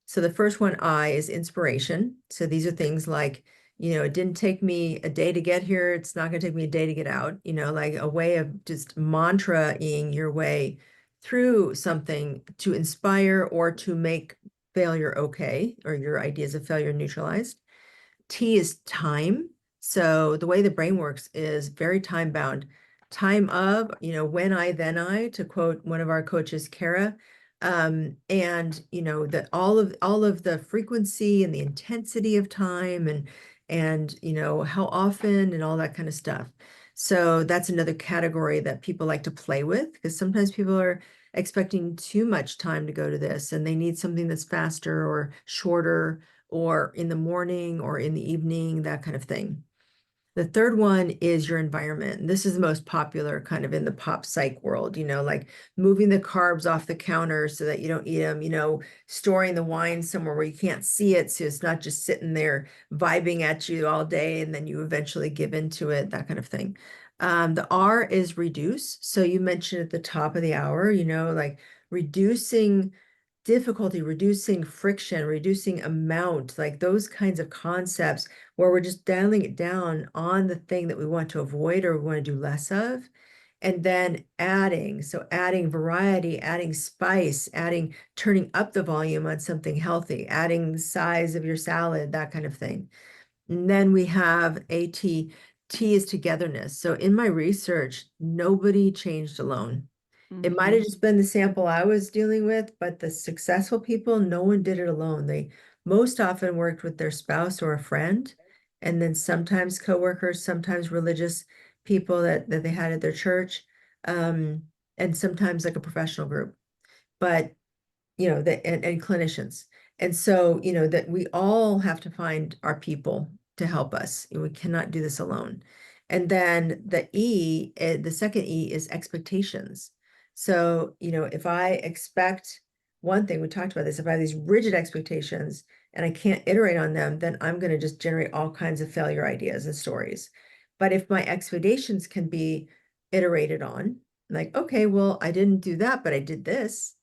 So the first one, I, is inspiration. So these are things like, it didn't take me a day to get here. It's not going to take me a day to get out, like a way of just mantra-ing your way through something to inspire or to make failure okay, or your ideas of failure neutralized. T is time. So the way the brain works is very time bound. Time of, when I, then I, to quote one of our coaches, Kyra. And that all of the frequency and the intensity of time and how often and all that kind of stuff. So that's another category that people like to play with because sometimes people are expecting too much time to go to this and they need something that's faster or shorter or in the morning or in the evening, that kind of thing. The third one is your environment. And this is the most popular kind of in the pop psych world, like moving the carbs off the counter so that you don't eat them, storing the wine somewhere where you can't see it. So it's not just sitting there vibing at you all day and then you eventually give into it, that kind of thing. The R is reduce. So you mentioned at the top of the hour, like reducing difficulty, reducing friction, reducing amount, like those kinds of concepts where we're just dialing it down on the thing that we want to avoid or we want to do less of. And then adding, so adding variety, adding spice, turning up the volume on something healthy, adding the size of your salad, that kind of thing. And then we have AT. T is togetherness. So in my research, nobody changed alone. It might Mm-hmm. have just been the sample I was dealing with, but the successful people, no one did it alone. They most often worked with their spouse or a friend, and then sometimes coworkers, sometimes religious people that they had at their church, um, and sometimes like a professional group. But and clinicians. And so, that we all have to find our people to help us. We cannot do this alone. And then the second E is expectations. So, if I expect one thing, we talked about this, if I have these rigid expectations and I can't iterate on them, then I'm going to just generate all kinds of failure ideas and stories. But if my expectations can be iterated on, like, okay, well, I didn't do that, but I did this.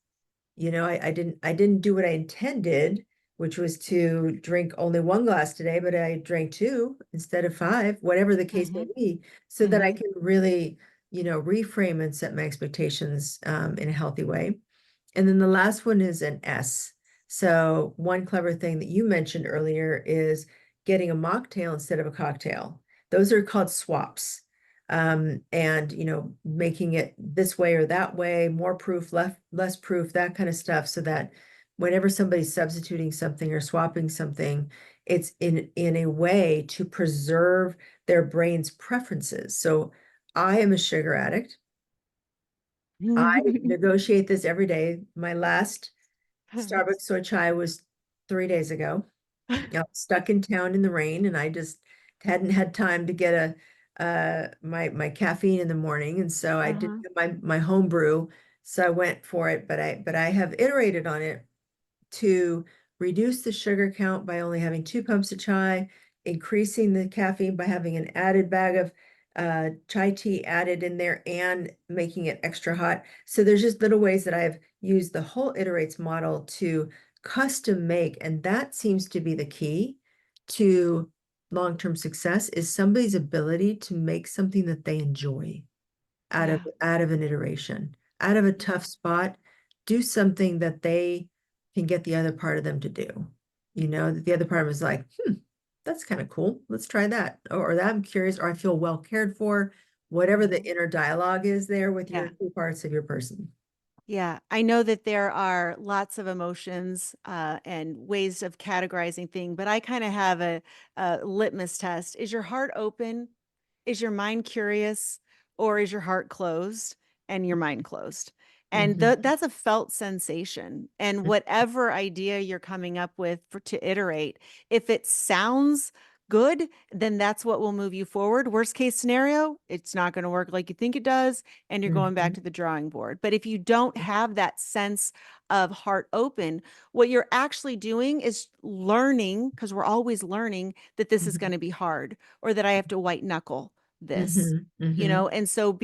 I didn't do what I intended, which was to drink only one glass today, but I drank two instead of five, whatever the case may Mm-hmm. be, so that I Mm-hmm. can really, reframe and set my expectations in a healthy way. And then the last one is an S. So one clever thing that you mentioned earlier is getting a mocktail instead of a cocktail. Those are called swaps. And making it this way or that way, more proof, less proof, that kind of stuff, so that whenever somebody's substituting something or swapping something, it's in a way to preserve their brain's preferences. So I am a sugar addict. I negotiate this every day. My last Starbucks soy chai was 3 days ago. Stuck in town in the rain, and I just hadn't had time to get my caffeine in the morning, and so I did Uh-huh. my home brew. So I went for it, but I have iterated on it to reduce the sugar count by only having 2 pumps of chai, increasing the caffeine by having an added bag of chai tea added in there, and making it extra hot. So there's just little ways that I've used the whole iterates model to custom make, and that seems to be the key to long-term success, is somebody's ability to make something that they enjoy out of Yeah. out of an iteration, out of a Yeah. tough spot, do something that they can get the other part of them to do. That the other part was like, that's kind of cool. Let's try that. Or that I'm curious, or I feel well cared for, whatever the Mhm. inner dialogue is there with your Yeah. two parts of your person. Yeah, I know that there are lots of emotions and ways of categorizing things, but I kind of have a litmus test. Is your heart open? Is your mind curious? Or is your heart closed and your mind closed? And Hmm. that's a felt sensation. And whatever idea you're coming up with to iterate, if it sounds good, then that's what will move you forward. Worst case scenario, it's not going to work like you think it does and you're going back Hmm. to the drawing board. But if you don't have that sense of heart open, what you're actually doing is learning, because we're always learning that this is going Hmm. to be hard or that I have to white knuckle this. Hmm. Hmm. And so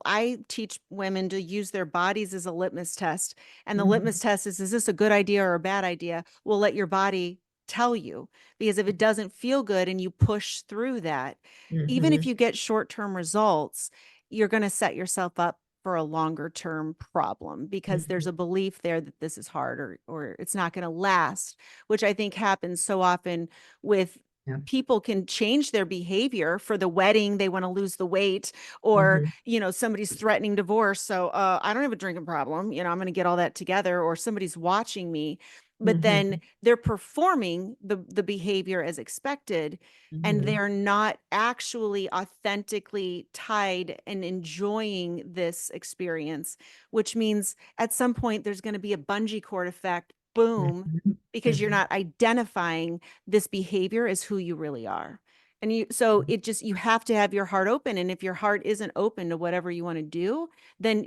I teach women to use their bodies as a litmus test. And the litmus Hmm. test is this a good idea or a bad idea? We'll let your body tell you, because if it doesn't feel good and you push through that, even if Hmm. you get short-term results, you're going to set yourself up for a longer term problem because there's Hmm. a belief there that this is hard or it's not going to last, which I think happens so often with Yeah. people can change their behavior for the wedding. They want to lose the weight, or, Hmm. somebody's threatening divorce. So I don't have a drinking problem. I'm going to get all that together, or somebody's watching me, but then Hmm. they're performing the behavior as expected, and Hmm. they're not actually authentically tied and enjoying this experience, which means at some point there's going to be a bungee cord effect, boom, Hmm. because you're Hmm. not identifying this behavior as who you really are. And so you have to have your heart open. And if your heart isn't open to whatever you want to do, then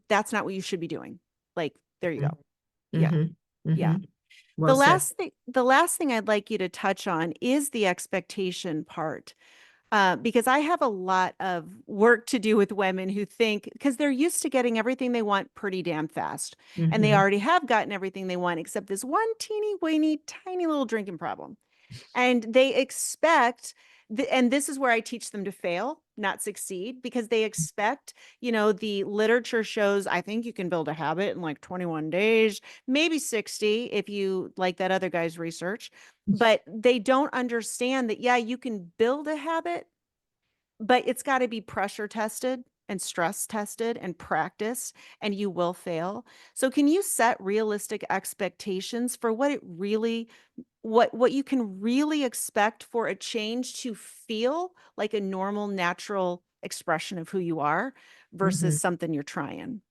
that's not what you should be doing. Like, there you go. Yeah. Hmm. Yeah. Hmm. Well said. The last thing I'd like you to touch on is the expectation part. Because I have a lot of work to do with women who think, because they're used to getting everything they want pretty damn fast. And they Hmm. already have gotten everything they want, except this one teeny weeny, tiny little drinking problem. And they expect, and this is where I teach them to fail, not succeed, because they expect, the literature shows, I think you can build a habit in like 21 days, maybe 60 if you like that other guy's research. But they don't understand that, yeah, you can build a habit, but it's got to be pressure tested and stress tested and practiced, and you will fail. So can you set realistic expectations for what you can really expect for a change to feel like a normal, natural expression of who you are versus Hmm. something you're trying?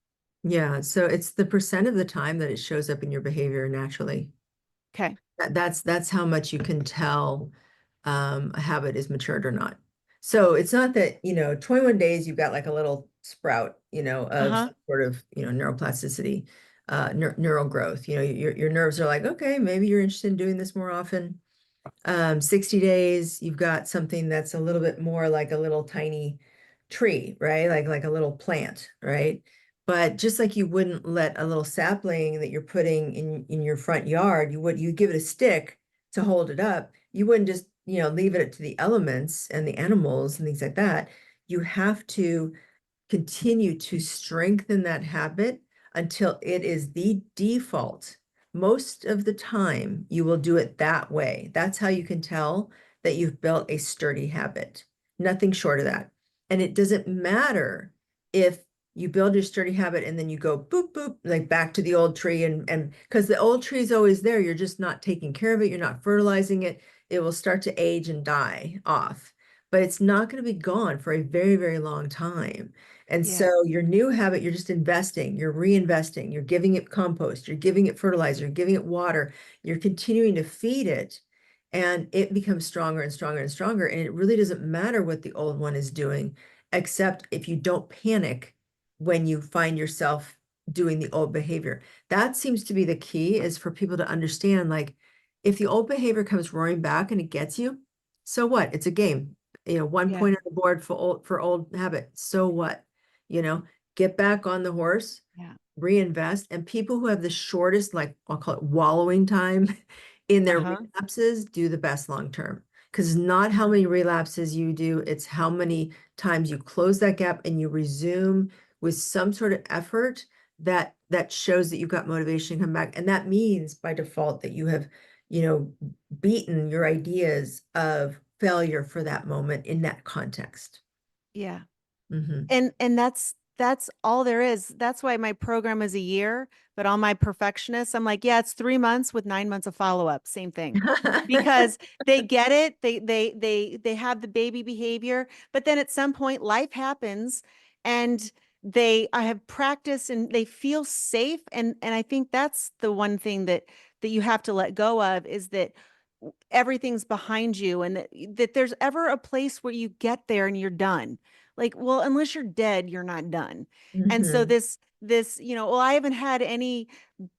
Yeah, so it's the percent of the time that it shows up in your behavior naturally. Okay. That's how much you can tell a habit is matured or not. So it's not that, 21 days, you've got like a little sprout, of Uh-huh. some sort of, neuroplasticity, neural growth. Your nerves are like, okay, maybe you're interested in doing this more often. 60 days, you've got something that's a little bit more like a little tiny tree, right? Like a little plant, right? But just like you wouldn't let a little sapling that you're putting in your front yard, you give it a stick to hold it up. You wouldn't just, leave it to the elements and the animals and things like that. You have to continue to strengthen that habit until it is the default. Most of the time, you will do it that way. That's how you can tell that you've built a sturdy habit. Nothing short of that. And it doesn't matter if you build your sturdy habit and then you go boop, boop, like back to the old tree and because the old tree is always there, you're just not taking care of it, you're not fertilizing it, it will start to age and die off. But it's not going to be gone for a very, very long time. And Yeah. so your new habit, you're just investing, you're reinvesting, you're giving it compost, you're giving it fertilizer, you're giving it water, you're continuing to feed it, and it becomes stronger and stronger and stronger. And it really doesn't matter what the old one is doing, except if you don't panic when you find yourself doing the old behavior. That seems to be the key, is for people to understand, like, if the old behavior comes roaring back and it gets you, so what? It's a game. 1 point Yeah. on the board for old habit. So what? you know, get back on the horse, Yeah. reinvest. And people who have the shortest, like I'll call it wallowing time in their Uh-huh. relapses, do the best long term. Because not how many relapses you do, it's how many times you close that gap and you resume with some sort of effort that shows that you've got motivation to come back. And that means by default that you have, beaten your ideas of failure for that moment in that context. Yeah. Hmm. And that's all there is. That's why my program is a year, but all my perfectionists, I'm like, yeah, it's 3 months with 9 months of follow-up. Same thing. Because they get it. They have the baby behavior, but then at some point life happens and I have practice and they feel safe. And I think that's the one thing that you have to let go of, is that everything's behind you, and that there's ever a place where you get there and you're done. Like, well, unless you're dead, you're not done. And so Hmm. this, well, I haven't had any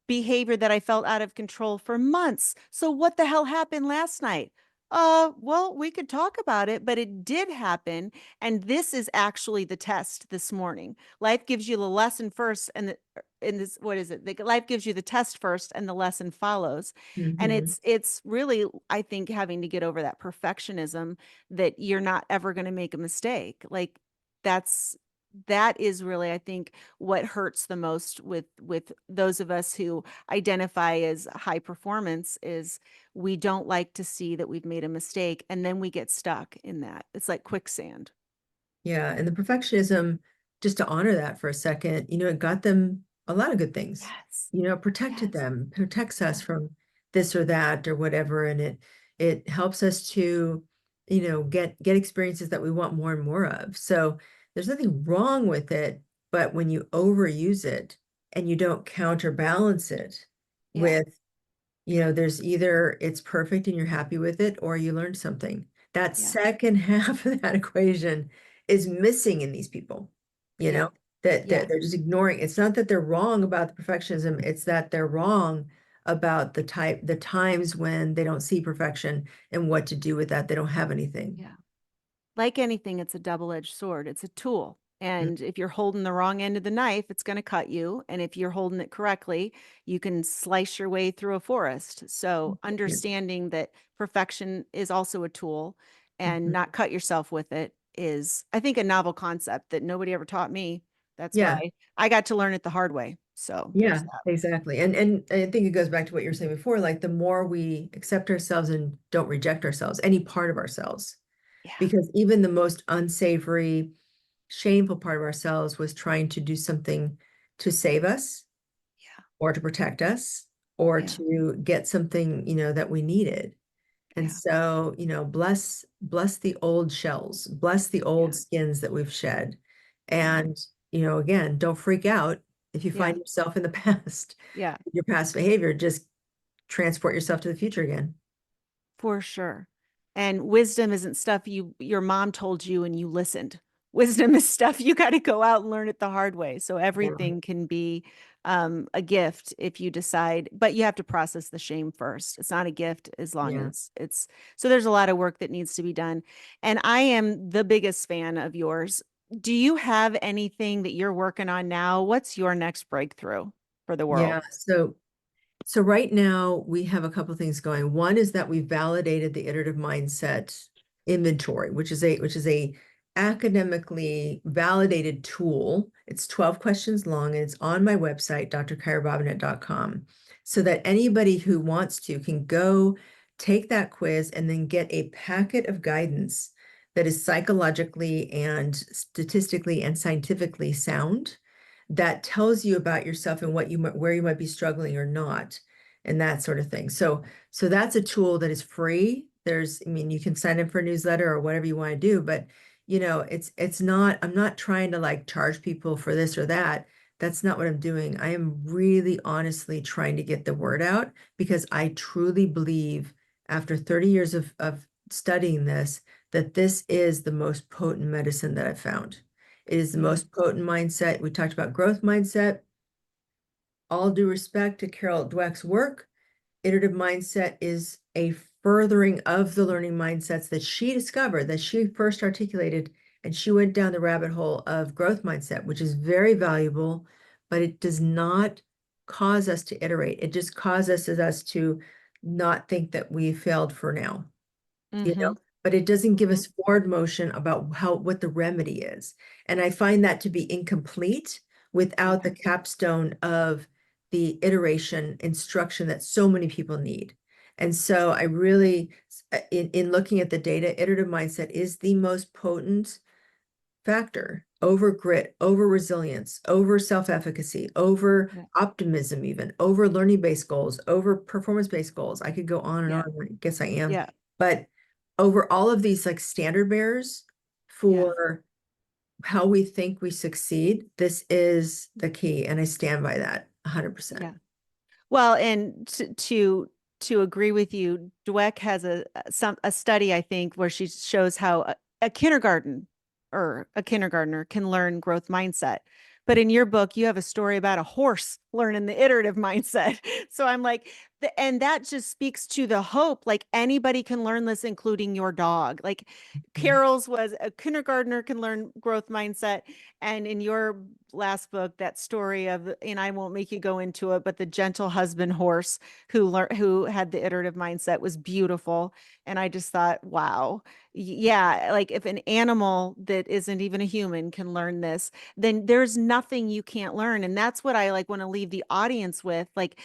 behavior that I felt out of control for months. So what the hell happened last night? Well, we could talk about it, but it did happen. And this is actually the test this morning. Life gives you the lesson first, and in this, what is it? Life gives you the test first and the lesson follows. And Hmm. it's really, I think, having to get over that perfectionism, that you're not ever going to make a mistake. Like, that's that is really, I think, what hurts the most with those of us who identify as high performance, is we don't like to see that we've made a mistake, and then we get stuck in that. It's like quicksand. Yeah, and the perfectionism, just to honor that for a second, it got them a lot of good things. Yes. Protected Yes. them, protects us Yeah. from this or that or whatever, and it helps us to, get experiences that we want more and more of. So there's nothing wrong with it, but when you overuse it and you don't counterbalance it Yeah. with, there's either it's perfect and you're happy with it, or you learned something. That Yeah. second half of that equation is missing in these people, you Yeah. know, that Yeah. they're just ignoring. It's not that they're wrong about the perfectionism, it's that they're wrong about the times when they don't see perfection and what to do with that. They don't have anything. Yeah. Like anything, it's a double-edged sword. It's a tool. Mm. And if you're holding the wrong end of the knife, it's going to cut you. And if you're holding it correctly, you can slice your way through a forest. So Yeah. understanding that perfection is also a tool, and Mhm. not cut yourself with it, is, I think, a novel concept that nobody ever taught me. That's Yeah. why I got to learn it the hard way. So there's Yeah, that. exactly. And I think it goes back to what you were saying before, like the more we accept ourselves and don't reject ourselves, any part of ourselves, Yeah. because even the most unsavory, shameful part of ourselves was trying to do something to save us Yeah. or to protect us or Yeah. to get something, that we needed. And Yeah. so, bless the old shells, bless the old Yeah. skins that we've shed. Yeah. And, again, don't freak out if you Yeah. find yourself in the past, Yeah. your past behavior, just transport yourself to the future again. For sure. And wisdom isn't stuff your mom told you and you listened. Wisdom is stuff you got to go out and learn it the hard way. So Yeah. everything can be a gift if you decide, but you have to process the shame first. It's not a gift as long Yeah. as it's, so there's a lot of work that needs to be done. And I am the biggest fan of yours. Do you have anything that you're working on now? What's your next breakthrough for the world? Yeah. So right now we have a couple things going. One is that we validated the iterative mindset inventory, which is a academically validated tool. It's 12 questions long and it's on my website, drkyrabobinet.com, so that anybody who wants to can go take that quiz and then get a packet of guidance that is psychologically and statistically and scientifically sound, that tells you about yourself and where you might be struggling or not, and that sort of thing. So that's a tool that is free. I mean, you can sign up for a newsletter or whatever you want to do, but it's not, I'm not trying to like charge people for this or that. That's not what I'm doing. I am really honestly trying to get the word out because I truly believe after 30 years of studying this, that this is the most potent medicine that I've found. It is the Yeah, most potent mindset. We talked about growth mindset. All due respect to Carol Dweck's work, iterative mindset is a furthering of the learning mindsets that she discovered, that she first articulated, and she went down the rabbit hole of growth mindset, which is very valuable, but it does not cause us to iterate. It just causes us to not think that we failed for now, mm-hmm. but it doesn't give Mm-hmm. us forward motion about what the remedy is. And I find that to be incomplete without Yeah. the capstone of the iteration instruction that so many people need. And so I really, in looking at the data, iterative mindset is the most potent factor over grit, over resilience, over self-efficacy, over Yeah. optimism, even over learning-based goals, over performance-based goals. I could go on and Yeah. on. I guess I am. Yeah. But over all of these like standard bearers Yeah. for how we think we succeed, this is the key. And I stand by that 100%. Yeah. Well, and to agree with you, Dweck has a study I think where she shows how a kindergarten or a kindergartner can learn growth mindset. But in your book, you have a story about a horse learning the iterative mindset. So I'm like, and that just speaks to the hope. Like anybody can learn this, including your dog. Like Carol's was a kindergartner can learn growth mindset. And in your last book, that story of, and I won't make you go into it, but the gentle husband horse who had the iterative mindset was beautiful. And I just thought, wow, yeah, like if an animal that isn't even a human can learn this, then there's nothing you can't learn. And that's what I like want to leave the audience with. Like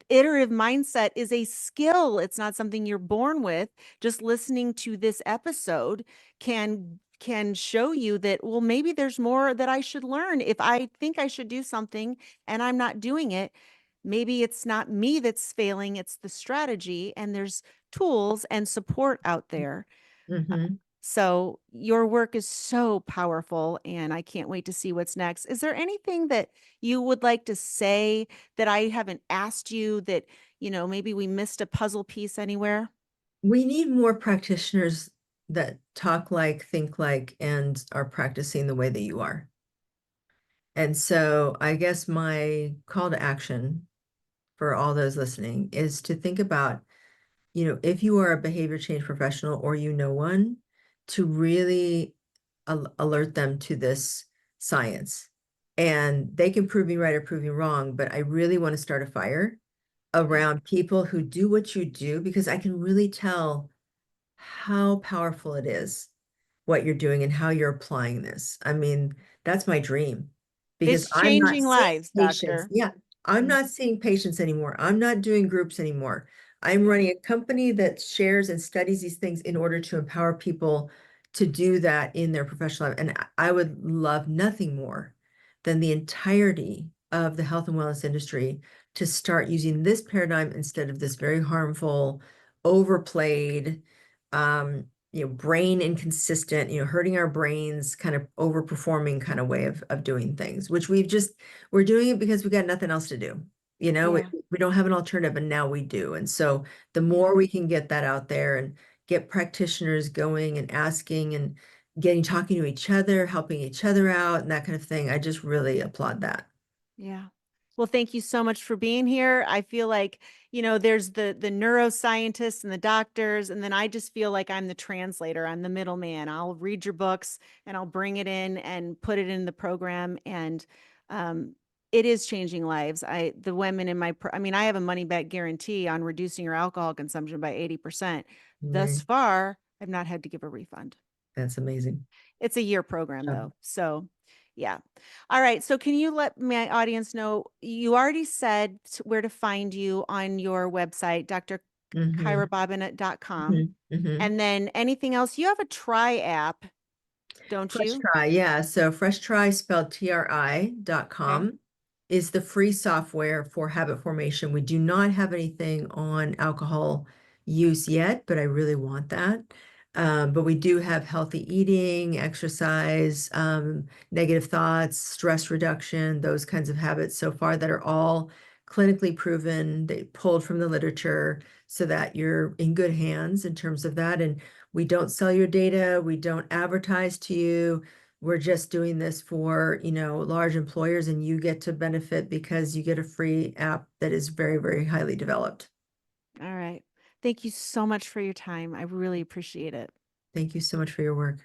iterative mindset is a skill. It's not something you're born with. Just listening to this episode can show you that, well, maybe there's more that I should learn. If I think I should do something and I'm not doing it, maybe it's not me that's failing, it's the strategy, and there's tools and support out there. Mm-hmm. So your work is so powerful and I can't wait to see what's next. Is there anything that you would like to say that I haven't asked you that, maybe we missed a puzzle piece anywhere? We need more practitioners that talk like, think like, and are practicing the way that you are. And so I guess my call to action for all those listening is to think about, if you are a behavior change professional or you know one, to really alert them to this science. And they can prove me right or prove me wrong, but I really want to start a fire Yeah. around people who do what you do because I can really tell how powerful it is what you're doing and how you're applying this. I mean, that's my dream because It's I'm not changing seeing lives, patients. doctor. Yeah, I'm Mhm. not seeing patients anymore. I'm not doing groups anymore. I'm Yeah. running a company that shares and studies these things in order to empower people to do that in their professional life. And I would love nothing more than the entirety of the health and wellness industry to start using this paradigm instead of this very harmful, overplayed, brain inconsistent, hurting our brains, kind of overperforming kind of way of doing things, which we're doing it because we got nothing else to do. We, Yeah. we don't have an alternative and now we do. And so the Yeah. more we can get that out there and get practitioners going and asking and talking to each other, helping each other out, and that kind of thing. I just really applaud that. Yeah. Well, thank you so much for being here. I feel like, there's the neuroscientists and the doctors, and then I just feel like I'm the translator. I'm the middleman. I'll read your books and I'll bring it in and put it in the program. And um, it is changing lives. The women in I mean, I have a money back guarantee on reducing your alcohol consumption by 80%. Thus Right. far, I've not had to give a refund. That's amazing. It's a year program Um, though. So, yeah. All right. So, can you let my audience know you already said where to find you on your website, mhm, drkyrabobinet.com. mhm, mhm. And then anything else? You have a try app, don't Fresh you? Try, yeah. So Fresh Try spelled Okay. TRI.com is the free software for habit formation. We do not have anything on alcohol use yet, but I really want that. But we do have healthy eating, exercise, negative thoughts, stress reduction, those kinds of habits so far that are all clinically proven. They pulled from the literature so that you're in good hands in terms of that. And we don't sell your data. We don't advertise to you. We're just doing this for, large employers, and you get to benefit because you get a free app that is very, very highly developed. All right. Thank you so much for your time. I really appreciate it. Thank you so much for your work.